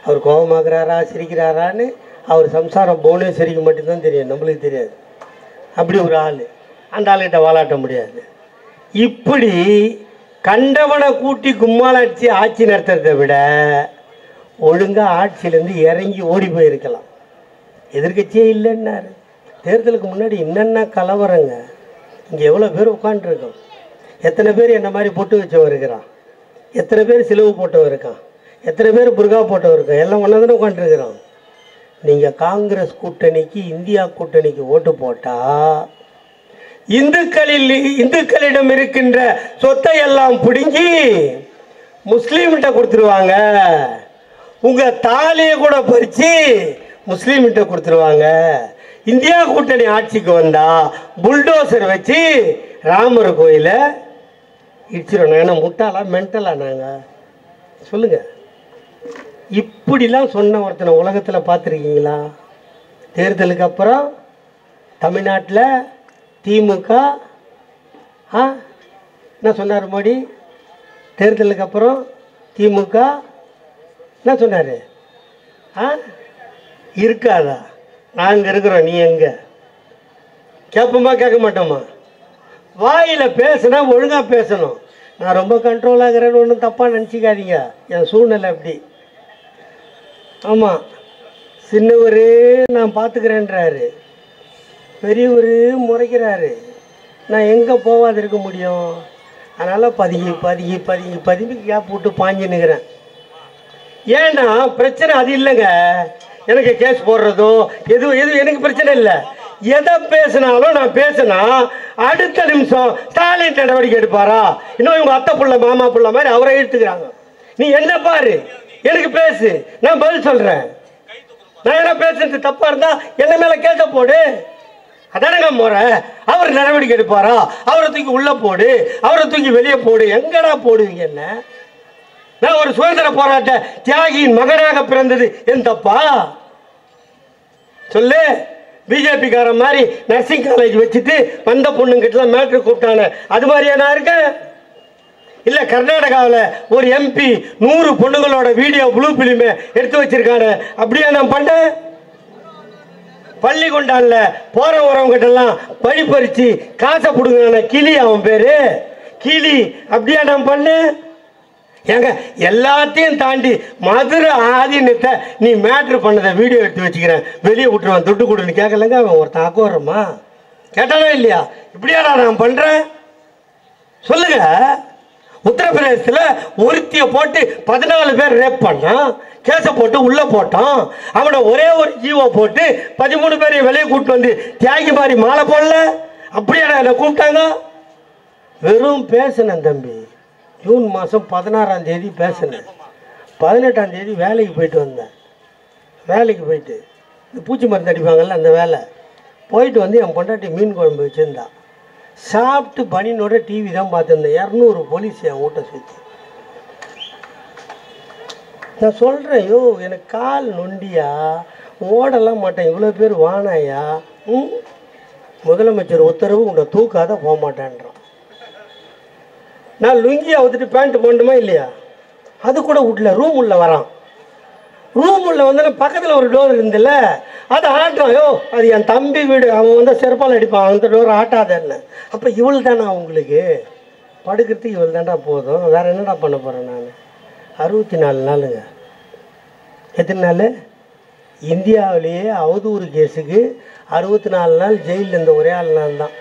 அவர் கோபமாகறாரா சிரிக்கிறாரான்னு அவர் சம்சாரம் புவனேஸ்வரிக்கு மட்டும்தான் தெரியும், நம்மளுக்கு தெரியாது. அப்படி ஒரு ஆள். அந்த ஆளுகிட்ட வாலாட்ட முடியாது. இப்படி கண்டவனை கூட்டி கும்மாளாட்சி ஆட்சி நடத்துறதை விட ஒழுங்காக ஆட்சியிலேருந்து இறங்கி ஓடி போயிருக்கலாம். எதிர்கட்சியே இல்லைன்னாரு. தேர்தலுக்கு முன்னாடி என்னென்ன கலவரங்க. இங்கே எவ்வளோ பேர் உட்காந்துருக்கோம். எத்தனை பேர் என்ன மாதிரி பொட்டு வச்சவன் இருக்கிறான், எத்தனை பேர் சிலுவு போட்டவன் இருக்கான், எத்தனை பேர் புர்கா போட்டவன் இருக்கான். எல்லாம் ஒன்றா தானே உட்காந்துருக்குறோம். நீங்கள் காங்கிரஸ் கூட்டணிக்கு, இந்தியா கூட்டணிக்கு ஓட்டு போட்டால் இந்துக்களிடம் இருக்கின்ற சொத்தை எல்லாம் பிடுங்கி முஸ்லீம்கிட்ட கொடுத்துருவாங்க. உங்கள் தாலியை கூட பறித்து முஸ்லீம்கிட்ட கொடுத்துருவாங்க. இந்தியா கூட்டணி ஆட்சிக்கு வந்தால் புல்டோசர் வச்சு ராமர் கோயிலை இடிச்சிடணும். ஏன்னா முட்டாளா மென்டலா நாங்கள் சொல்லுங்கள். இப்படிலாம் சொன்ன ஒருத்தனை உலகத்தில் பார்த்துருக்கீங்களா? தேர்தலுக்கு அப்புறம் தமிழ்நாட்டில் திமுக என்ன சொன்னார் மோடி? தேர்தலுக்கு அப்புறம் திமுக என்ன சொன்னார்? இருக்காதா? நாங்கள் இருக்கிறோம், நீ எங்கே? கேட்போமா கேட்க மாட்டோமா? வாயில் பேசுனா ஒழுங்காக பேசணும். நான் ரொம்ப கண்ட்ரோலாகிறேன்னு ஒன்றும் தப்பாக நினச்சிக்காதீங்க. என் சூழ்நிலை அப்படி. ஆமாம், சின்னவர் நான் பார்த்துக்கிறேன்றாரு, பெரியவர் முறைக்கிறாரு. நான் எங்கே போகாது இருக்க முடியும்? அதனால் பதுங்கி கேப் விட்டு பாஞ்சு நிற்கிறேன். ஏன்னா பிரச்சனை அது இல்லைங்க. எனக்கு கேஸ் போடுறதோ எது எனக்கு பிரச்சனை இல்லை. எதை பேசினாலும் நான் பேசினா அடுத்த நிமிஷம் ஸ்டாலின் நடவடிக்கை எடுப்பாரா? இன்னும் இவங்க அத்தை புள்ள மாமா புள்ள மாதிரி அவரை எடுத்துக்கிறாங்க. நீ என்ன பாரு, எனக்கு பேசு, நான் பதில் சொல்கிறேன். நான் என்ன பேசுறது தப்பாக இருந்தால் என்ன மேலே கேட்க போடு. அதானங்க முறை. அவர் நடவடிக்கை எடுப்பாரா? அவரை தூக்கி உள்ளே போடு, அவரை தூக்கி வெளியே போடு. எங்கடா போடுவீங்க? என்ன, நான் ஒரு சுதந்திர போராட்ட தியாகியின் மகனாக பிறந்தது என் தப்பா? சொல்லு. பிஜேபி கார மாதிரி நர்சிங் காலேஜ் வச்சுட்டு வந்த பொண்ணுங்கிட்டலாம் மேட்ரு கூப்பிட்டானே, அது மாதிரியா நான் இருக்கேன்? இல்லை கர்நாடகாவில் ஒரு எம்பி 100 பொண்ணுங்களோட வீடியோ ப்ளூ பிலிமை எடுத்து வச்சிருக்கானே, அப்படியா நான் பண்ணேன்? பள்ளிக்கொண்டான்ல போற வரவங்கிட்டெல்லாம் பழி பறிச்சு காசை பிடுங்க கிளி, அவன் பேரு கிளி, அப்படியா நான் பண்ணேன்? ஏங்க எல்லாத்தையும் தாண்டி மதுரை ஆதீனத்தை நீ மேட்ரு பண்ணதை வீடியோ எடுத்து வச்சுக்கிறேன், வெளியே விட்டுருவான், துட்டு கொடுன்னு கேட்கலங்க. அவன் ஒருத்தன் ஆக்குறமா கேட்டானோ இல்லையா? இப்படியாடா நான் பண்ணுறேன்? சொல்லுங்க. உத்தரப்பிரதேசத்தில் ஒருத்தியை போட்டு 14 பேர் ரேப் பண்ணான், கேஸை போட்டு உள்ளே போட்டான். அவனை ஒரே ஒரு ஜீவோ போட்டு 13 பேரையும் வெளியே கூப்பிட்டு வந்து தியாகி மாதிரி மாலை போடல. அப்படியாடா என்னை கூப்பிட்டாங்க? வெறும் பேசினேன் தம்பி. ஜூன் மாதம் 16ஆம் தேதி பேசினேன். 18ஆம் தேதி வேலைக்கு போயிட்டு வந்தேன். வேலைக்கு போயிட்டு இந்த பூச்சி மருந்து அடிப்பாங்கல்ல, அந்த வேலை போயிட்டு வந்து என் பொண்டாட்டி மீன் குழம்பு வச்சுருந்தா. சாப்பிட்டு பனினோட டிவி தான் பார்த்துருந்தேன். 200 போலீஸ் என் வீட்டை சுற்றி. நான் சொல்கிறேன், யோ எனக்கு கால் நொண்டியா, ஓடலாம் மாட்டேன், இவ்வளோ பேர் வானாயா, முதலமைச்சர் உத்தரவு உன்னை தூக்காத போக மாட்டேன்றான். நான் லுங்கி அவுத்துட்டு பேண்ட்டு போண்டுமா இல்லையா? அது கூட வீட்டில் ரூம் உள்ள வரான். ரூம் உள்ள வந்தாலும் பக்கத்தில் ஒரு டோர் இருந்தில்ல, அதை ஆட்டுறான். யோ அது என் தம்பி வீடு, அவன் வந்து செருப்பால் அடிப்பான், அந்த டோர் ஆட்டாதன்னு. அப்போ இவள் தானே உங்களுக்கு படுக்கிறதுக்கு இவள் தாண்டா போதும், வேறு என்னடா பண்ண போகிறேன் நான்? 64 நாளுங்க. எத்தனை நாள்? இந்தியாவிலேயே அவதூறு கேஸுக்கு 64 நாள் ஜெயிலில் இருந்த ஒரே ஆள் நான் தான்.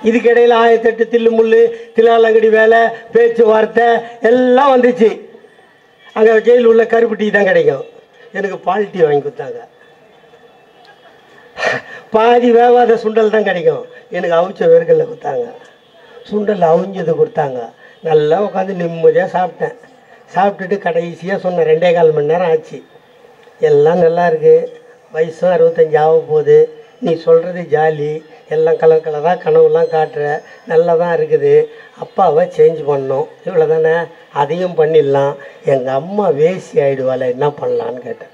இதுக்கிடையில் 1008 தில்லு முள்ளு தில்லாலங்கடி வேலை பேச்சுவார்த்தை எல்லாம் வந்துச்சு. அங்கே ஜெயிலில் உள்ள கருப்பு டீ தான் கிடைக்கும். எனக்கு பால் டீ வாங்கி கொடுத்தாங்க. பாதி வேவாத சுண்டல் தான் கிடைக்கும். எனக்கு அவிச்ச வேர்களில் கொடுத்தாங்க. சுண்டல் அவிஞ்சது கொடுத்தாங்க. நல்லா உட்காந்து நிம்மதியாக சாப்பிட்டேன். சாப்பிட்டுட்டு கடைசியாக சொன்ன 2.25 மணி நேரம் ஆச்சு. எல்லாம் நல்லா இருக்குது, வயசும் 65 ஆக போகுது, நீ சொல்கிறது ஜாலி, எல்லாம் கலர் கலராக கனவுலாம் காட்டுற, நல்லா தான் இருக்குது, அப்பாவை சேஞ்ச் பண்ணோம், இவ்வளோ தானே, அதையும் பண்ணிடலாம், எங்கள் அம்மா வேசி ஆகிடுவாள், என்ன பண்ணலான்னு கேட்டேன்.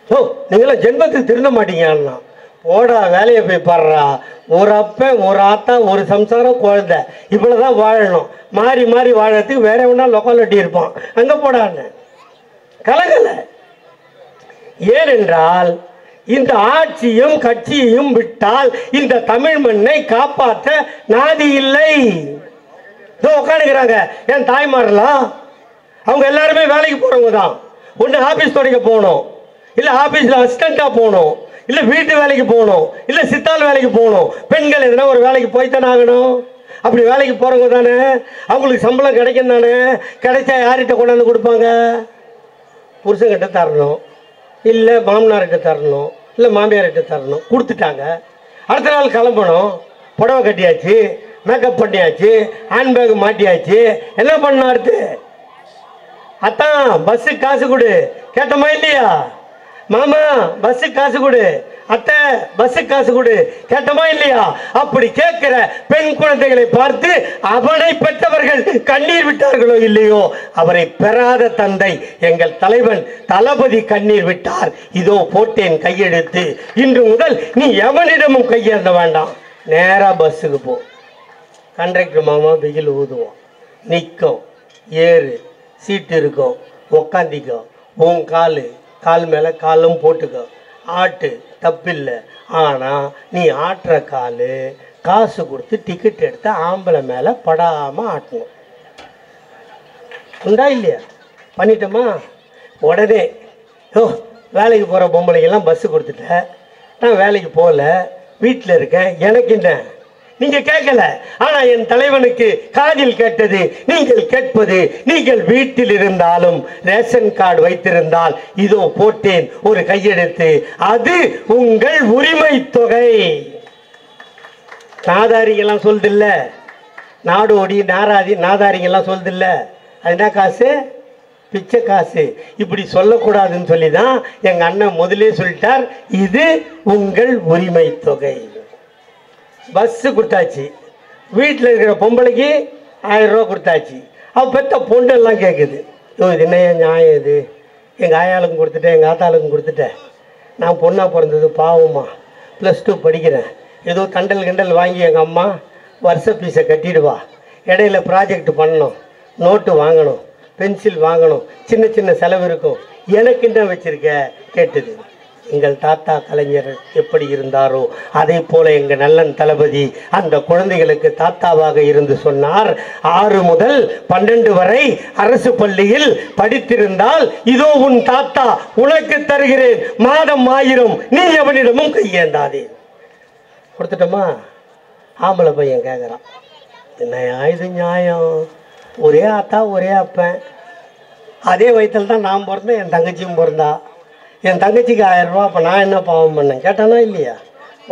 ஓ நீங்களாம் ஜென்மத்துக்கு திருந்த மாட்டீங்கன்னா போடா வேலையை போய் பாடுறா. ஒரு அப்பன் ஒரு ஆத்தா ஒரு சம்சாரம் குழந்தை, இவ்வளோ தான் வாழணும். மாறி மாறி வாழறதுக்கு வேற ஒன்றா லொக்காலிட்டி இருப்பான், அங்கே போடான்னு கலகலை. ஏனென்றால் இந்த ஆட்சியும் கட்சியையும் விட்டால் இந்த தமிழ் மண்ணை காப்பாற்ற நாதி இல்லை. உட்காந்துக்கிறாங்க என் தாய்மாரெல்லாம், அவங்க எல்லாருமே வேலைக்கு போறவங்க தான். ஒன்று ஆபீஸ் துடைக்க போகணும், இல்லை ஆபீஸ்ல அசிஸ்டண்டா போகணும், இல்லை வீட்டு வேலைக்கு போகணும், இல்லை சித்தால் வேலைக்கு போகணும். பெண்கள் எதுனா ஒரு வேலைக்கு போய்த்தானே ஆகணும். அப்படி வேலைக்கு போறவங்க தானே, அவங்களுக்கு சம்பளம் கிடைக்கும் தானே. கிடைச்சா யார்கிட்ட கொண்டாந்து கொடுப்பாங்க? புருஷன்கிட்ட தரணும். இல்லை மாமனார்கிட்ட தரணும், இல்லை மாமியார்கிட்ட தரணும், கொடுத்துட்டாங்க. அடுத்த நாள் கிளம்பணும், புடவை கட்டியாச்சு, மேக்கப் பண்ணியாச்சு, ஹேண்ட்பேக் மாட்டியாச்சு, என்ன பண்ண அடுத்து? அத்தான் பஸ்ஸுக்கு காசு கொடு கேட்டோமா இல்லையா? மாமா பஸ்ஸுக்கு காசு கொடு, அத்தை பஸ்ஸுக்கு காசு கொடு கேட்டோமா இல்லையா? அப்படி கேட்கிற பெண் குழந்தைகளை பார்த்து அவனை பெற்றவர்கள் கண்ணீர் விட்டார்களோ இல்லையோ, அவரை பெறாத தந்தை எங்கள் தலைவன் தளபதி கண்ணீர் விட்டார். இதோ போட்டேன் கையெழுத்து, இன்று முதல் நீ எவனிடமும் கையேந்த வேண்டாம், நேரா பஸ்ஸுக்கு போ. கண்டக்டர் மாமா பிகில் ஊதுவோம், நிற்கும், ஏறு, சீட்டு இருக்கும், உக்காந்திக்கோ, உன் கால் மேலே காலும் போட்டுக்கோ, ஆட்டு தப்பில்லை. ஆனால் நீ ஆட்டுற காசு கொடுத்து டிக்கெட் எடுத்து ஆம்பளை மேலே படாமல் ஆட்டணும். உண்டா இல்லையா? பண்ணிட்டோமா? உடனே வேலைக்கு போகிற பொம்பளைக்கெல்லாம் பஸ்ஸு கொடுத்துட்டேன், நான் வேலைக்கு போகல, வீட்டில் இருக்கேன், எனக்கு என்ன? நீங்கள் கேட்கல. ஆனால் என் தலைவனுக்கு காதில் கேட்டது. நீங்கள் கேட்பது, நீங்கள் வீட்டில் இருந்தாலும் ரேஷன் கார்டு வைத்திருந்தால் இதோ போட்டேன் ஒரு கையெழுத்து, அது உங்கள் உரிமை தொகை. நாதாரிங்கெல்லாம் சொல்லுதில்ல, நாடோடி நாதாரிங்கெல்லாம் சொல்லுதில்ல, அது என்ன காசு? பிச்சை காசு. இப்படி சொல்லக்கூடாதுன்னு சொல்லி தான் எங்கள் அண்ணன் முதலே சொல்லிட்டார், இது உங்கள் உரிமை தொகை. பஸ்ஸு கொடுத்தாச்சு, வீட்டில் இருக்கிற பொம்பளைக்கு 1000 ரூபா கொடுத்தாச்சு. அவள் பெற்ற பொண்ணெல்லாம் கேட்குது, இது என்ன நியாயம்? இது எங்கள் ஆயாளுக்கும் கொடுத்துட்டேன், எங்கள் ஆத்தாளுக்கும் கொடுத்துட்டேன், நான் பொண்ணாக பிறந்தது பாவமா, +2 படிக்கிறேன், ஏதோ கண்டல் வாங்கி எங்கள் அம்மா வருஷ பீஸை கட்டிடுவா, இடையில ப்ராஜெக்ட் பண்ணணும், நோட்டு வாங்கணும், பென்சில் வாங்கணும், சின்ன சின்ன செலவு இருக்கும், எனக்கு என்ன வச்சுருக்க கேட்டுது. எங்கள் தாத்தா கலைஞர் எப்படி இருந்தாரோ அதே போல எங்கள் நல்லன் தளபதி அந்த குழந்தைகளுக்கு தாத்தாவாக இருந்து சொன்னார், 6 முதல் 12 வரை அரசு பள்ளியில் படித்திருந்தால் இதோ உன் தாத்தா உனக்கு தருகிறேன், மாதம் 1000, நீ எவனிடமும் கையேந்தாதே. கொடுத்துட்டோமா? ஆம்பளை பையன் கேட்குறான், என்னையா இது நியாயம்? ஒரே ஆத்தா ஒரே அப்பன், அதே வயிற்றில் தான் நான் பிறந்தேன், என் தங்கச்சியும் பிறந்தா, என் தங்கச்சிக்கு 1000 ரூபா, அப்போ நான் என்ன பாவம் பண்ணேன் கேட்டானா இல்லையா?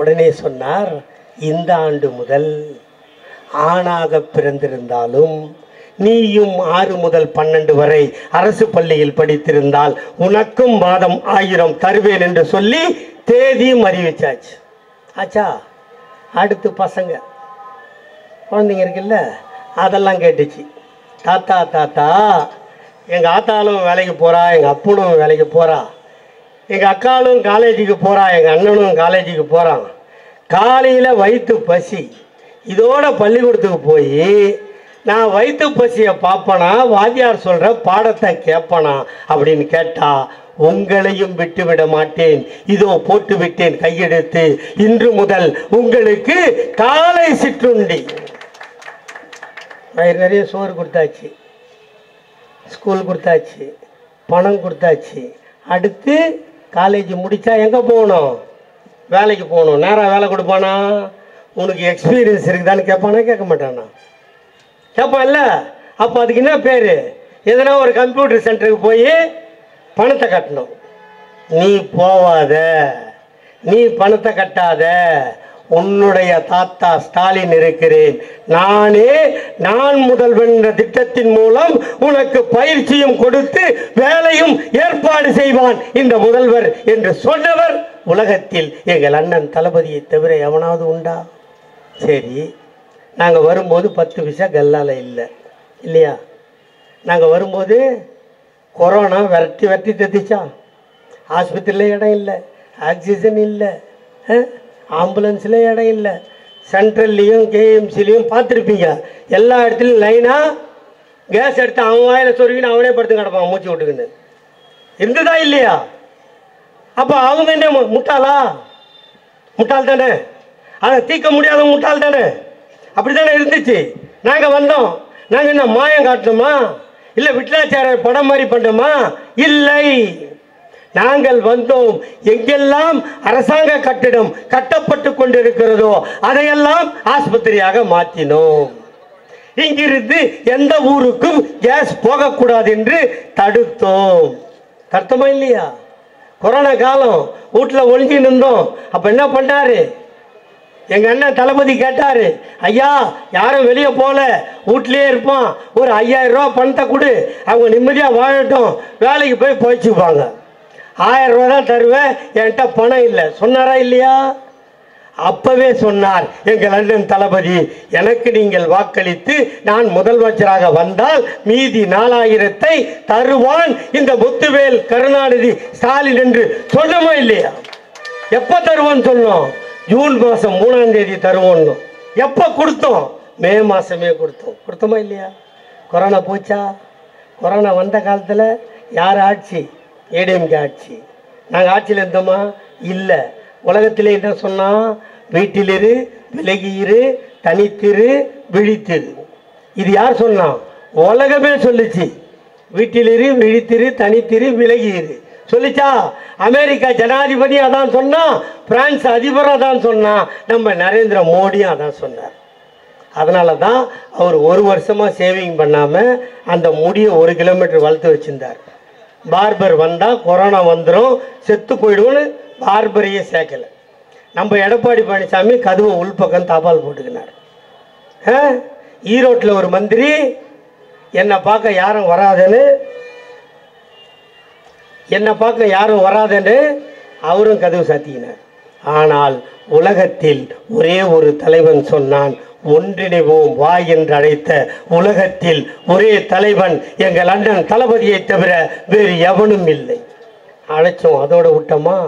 உடனே சொன்னார், இந்த ஆண்டு முதல் ஆணாக பிறந்திருந்தாலும் நீயும் 6 முதல் 12 வரை அரசு பள்ளியில் படித்திருந்தால் உனக்கும் மாதம் 1000 தருவேன் என்று சொல்லி தேதியும் அறிவிச்சாச்சு. ஆச்சா? அடுத்து பசங்க குழந்தைங்க இருக்குல்ல, அதெல்லாம் கேட்டுச்சு, தாத்தா எங்கள் ஆத்தாலும் வேலைக்கு போகிறா, எங்கள் அப்பனும் வேலைக்கு போகிறா, எங்கள் அக்காலும் காலேஜுக்கு போகிறா, எங்கள் அண்ணனும் காலேஜுக்கு போகிறான், காலையில் வயிற்று பசி, இதோட பள்ளிக்கூடத்துக்கு போய் நான் வயிற்று பசியை பார்ப்பனா, வாத்தியார் சொல்கிற பாடத்தை கேட்பனா அப்படின்னு கேட்டால் உங்களையும் விட்டுவிட மாட்டேன், இதோ போட்டு விட்டேன் கையெழுத்து, இன்று முதல் உங்களுக்கு காலை சிற்றுண்டி. நிறைய சோறு கொடுத்தாச்சு, ஸ்கூல் கொடுத்தாச்சு, பணம் கொடுத்தாச்சு. அடுத்து காலேஜ் முடித்தா எங்கே போகணும்? வேலைக்கு போகணும். நேராக வேலை கொடுப்பானா? உனக்கு எக்ஸ்பீரியன்ஸ் இருக்குதான்னு கேட்பானா? கேட்க மாட்டானா? கேட்பான் இல்லை? அப்போ அதுக்கு என்ன பேர்? எதனா ஒரு கம்ப்யூட்டர் சென்டருக்கு போய் பணத்தை கட்டணும். நீ போவாத, நீ பணத்தை கட்டாத, உன்னுடைய தாத்தா ஸ்டாலின் இருக்கிறேன், நான் முதல்வன் என்ற திட்டத்தின் மூலம் உனக்கு பயிற்சியும் கொடுத்து வேலையும் ஏற்பாடு செய்வான் இந்த முதல்வர் என்று சொன்னவர் உலகத்தில் எங்கள் அண்ணன் தளபதியை தவிர எவனாவது உண்டா? சரி, நாங்கள் வரும்போது 10 விசா கல்லால் இல்லையா? நாங்கள் வரும்போது கொரோனா விரட்டி தத்திச்சா, ஆஸ்பத்திரியில் இடம் இல்லை, ஆக்சிஜன் இல்லை, ஆம்புலன்ஸில் இடம் இல்லை, சென்ட்ரல்லையும் கேஎம்சிலையும் பார்த்துருப்பீங்க, எல்லா இடத்துலையும் லைனாக கேஸ் எடுத்து அவன் வாயில் சொருகின்னு அவனே படுத்து கிடப்பான் மூச்சு விட்டுக்குன்னு. இருந்ததா இல்லையா? அப்போ அவங்க என்ன முட்டாளா? முட்டாள் தானே, அதை தீர்க்க முடியாத முட்டாள் தானே. அப்படி தானே இருந்துச்சு. நாங்கள் வந்தோம், நாங்கள் என்ன மாயம் காட்டணுமா? இல்லை விட்லாச்சாரியர் படம் மாதிரி பண்ணோமா? இல்லை, நாங்கள் வந்தோம், எங்கெல்லாம் அரசாங்க கட்டிடம் கட்டப்பட்டு கொண்டிருக்கிறதோ அதையெல்லாம் ஆஸ்பத்திரியாக மாற்றினோம். இங்கிருந்து எந்த ஊருக்கும் கேஸ் போகக்கூடாது என்று தடுத்தோம். தடுத்தமா இல்லையா? கொரோனா காலம் வீட்டில் ஒழிஞ்சு நின்றோம். அப்போ என்ன பண்ணாரு? எங்கள் அண்ணன் தளபதி கேட்டார், ஐயா யாரும் வெளியே போகல, வீட்லேயே இருப்பான், ஒரு 5000 ரூபா பணத்தை கொடு, அவங்க நிம்மதியாக வாழட்டும், வேலைக்கு போய் போய்ச்சுப்பாங்க. 1000 ரூபா தான் தருவேன், என்கிட்ட பணம் இல்லை சொன்னாரா இல்லையா? அப்பவே சொன்னார் எங்கள் அண்ணன் தளபதி, எனக்கு நீங்கள் வாக்களித்து நான் முதலமைச்சராக வந்தால் மீதி 4000-ஐ தருவான் இந்த முத்துவேல் கருணாநிதி ஸ்டாலின் என்று சொன்னோமா இல்லையா? எப்போ தருவான்னு சொன்னோம்? ஜூன் மாதம் 3ஆம் தேதி தருவோம். எப்போ கொடுத்தோம்? மே மாதமே கொடுத்தோம். கொடுத்தோமா இல்லையா? கொரோனா போச்சா? கொரோனா வந்த காலத்தில் யார் ஆட்சி? ஏடிஎம்கே ஆட்சி. நாங்கள் ஆட்சியில் இருந்தோமா? இல்லை. உலகத்திலே என்ன சொன்னால், வீட்டிலிரு, விலகியிரு, தனித்திரு, விழித்திரு. இது யார் சொன்னா? உலகமே சொல்லிச்சு. வீட்டிலிரு, விழித்திரு, தனித்திரு, விலகியிரு சொல்லிச்சா? அமெரிக்கா ஜனாதிபதி அதான் சொன்னா, பிரான்ஸ் அதிபர் அதான் சொன்னா, நம்ம நரேந்திர மோடியும் அதான் சொன்னார். அதனால தான் அவர் 1 வருஷமாக சேவிங் பண்ணாமல் அந்த முடியை 1 கிலோமீட்டர் வளர்த்து வச்சிருந்தார். பார்பர் வந்தால் கொரோனா வந்துடும், செத்து போயிடுவோன்னு பார்பரையே சேர்க்கலை. நம்ம எடப்பாடி பழனிசாமி கதவை உள்பக்கம் தாப்பால் போட்டுக்கினார். ஈரோட்டில் ஒரு மந்திரி என்னை பார்க்க யாரும் வராதுன்னு அவரும் கதவு சாத்திக்கினார். ஆனால் உலகத்தில் ஒரே ஒரு தலைவன் சொன்னான், ஒன்றிணைவோம் வா என்று அழைத்த உலகத்தில் ஒரே தலைவன் எங்கள் அண்ணன் தளபதியை தவிர வேறு எவனும் இல்லை. அழைச்சோம், அதோட விட்டோமா?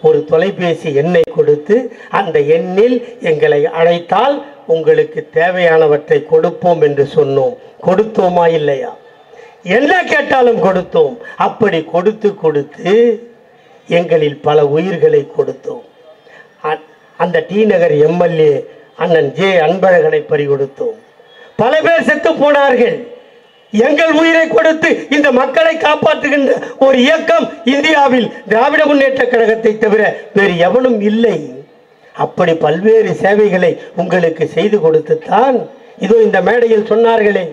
ஒரு தொலைபேசி எண்ணை கொடுத்து அந்த எண்ணில் எங்களை அழைத்தால் உங்களுக்கு தேவையானவற்றை கொடுப்போம் என்று சொன்னோம். கொடுத்தோமா இல்லையா? என்ன கேட்டாலும் கொடுத்தோம். அப்படி கொடுத்து கொடுத்து எங்களில் பல உயிர்களை கொடுத்தோம். அந்த டி நகர் எம்எல்ஏ அண்ணன் ஜே அன்பழகனை பறிகொடுத்தோம். பல பேர் செத்து போனார்கள். எங்கள் உயிரை கொடுத்து இந்த மக்களை காப்பாற்றுகின்ற ஒரு இயக்கம் இந்தியாவில் திராவிட முன்னேற்ற கழகத்தை தவிர வேறு எவனும் இல்லை. அப்படி பல்வேறு சேவைகளை உங்களுக்கு செய்து கொடுத்துத்தான் இதோ இந்த மேடையில் சொன்னார்களே,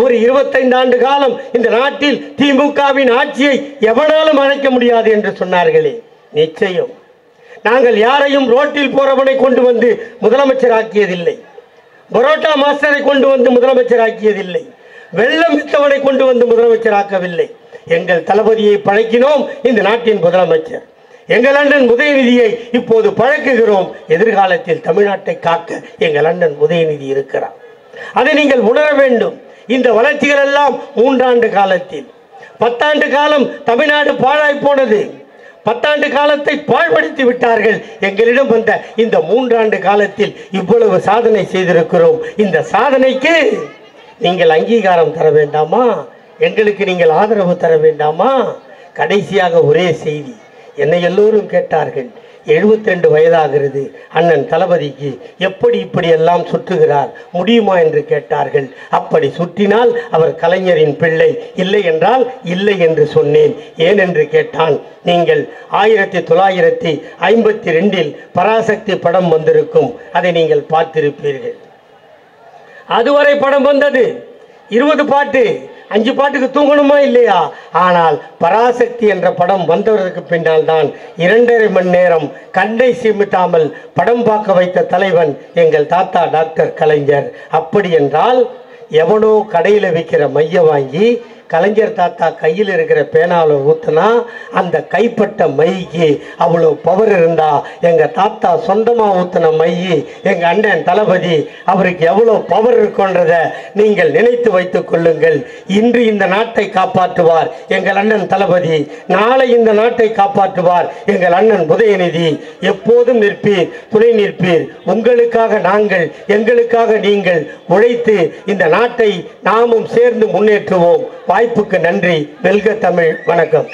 ஒரு 25 ஆண்டு காலம் இந்த நாட்டில் திமுகவின் ஆட்சியை எவனாலும் அழைக்க முடியாது என்று சொன்னார்களே. நிச்சயம் நாங்கள் யாரையும் ரோட்டில் போறவனை கொண்டு வந்து முதலமைச்சராக்கியதில்லை, பரோட்டா மாஸ்டரை கொண்டு வந்து முதலமைச்சராக்கியதில்லை, வெள்ளம் வித்தவனை கொண்டு வந்து முதலமைச்சராக்கவில்லை. எங்கள் தளபதியை பழக்கினோம், இந்த நாட்டின் முதலமைச்சர். எங்கள் அண்ணன் உதயநிதியை இப்போது பழக்குகிறோம். எதிர்காலத்தில் தமிழ்நாட்டை காக்க எங்கள் அண்ணன் உதயநிதி இருக்கிறார். அதை நீங்கள் உணர வேண்டும். இந்த வளர்ச்சிகள் எல்லாம் 3 ஆண்டு காலத்தில். 10 ஆண்டு காலம் தமிழ்நாடு பாழாய் போனது. 10 ஆண்டு காலத்தை பாழ்படுத்தி விட்டார்கள். எங்களிடம் வந்த இந்த 3 ஆண்டு காலத்தில் இவ்வளவு சாதனை செய்திருக்கிறோம். இந்த சாதனைக்கு நீங்கள் அங்கீகாரம் தர வேண்டாமா? எங்களுக்கு நீங்கள் ஆதரவு தர வேண்டாமா? கடைசியாக ஒரே செய்தி. என்னை எல்லோரும் கேட்டார்கள், 72 வயதாகிறது அண்ணன் தளபதிக்கு, எப்படி இப்படியெல்லாம் சுற்றுகிறார், முடியுமா என்று கேட்டார்கள். அப்படி சுற்றினால் அவர் கலைஞரின் பிள்ளை, இல்லை என்றால் இல்லை என்று சொன்னேன். ஏன் என்று கேட்டான். நீங்கள் 1952 பராசக்தி படம் வந்திருக்கும், அதை நீங்கள் பார்த்திருப்பீர்கள். அதுவரை படம் வந்தது 20 பாட்டு, 5 பாட்டுக்கு தூங்கணுமா இல்லையா? ஆனால் பராசக்தி என்ற படம் வந்தவருக்கு பின்னால் தான் 2.5 மணி நேரம் கண்ணை சிமிட்டாமல் படம் பார்க்க வைத்த தலைவன் எங்கள் தாத்தா டாக்டர் கலைஞர். அப்படி என்றால் எவனோ கடையில் விற்கிற மைய வாங்கி கலைஞர் தாத்தா கையில் இருக்கிற பேனாவில் ஊற்றினா அந்த கைப்பட்ட மைக்கு அவ்வளோ பவர் இருந்தா, எங்கள் தாத்தா சொந்தமாக ஊற்றின மையி எங்கள் அண்ணன் தளபதி அவருக்கு எவ்வளோ பவர் இருக்குன்றதை நீங்கள் நினைத்து வைத்துக் கொள்ளுங்கள். இன்று இந்த நாட்டை காப்பாற்றுவார் எங்கள் அண்ணன் தளபதி, நாளை இந்த நாட்டை காப்பாற்றுவார் எங்கள் அண்ணன் உதயநிதி. எப்போதும் நிற்பீர், துணை நிற்பீர். உங்களுக்காக நாங்கள், எங்களுக்காக நீங்கள் உழைத்து இந்த நாட்டை நாமும் சேர்ந்து முன்னேற்றுவோம். வாய்ப்புக்கு நன்றி. வெல்க தமிழ். வணக்கம்.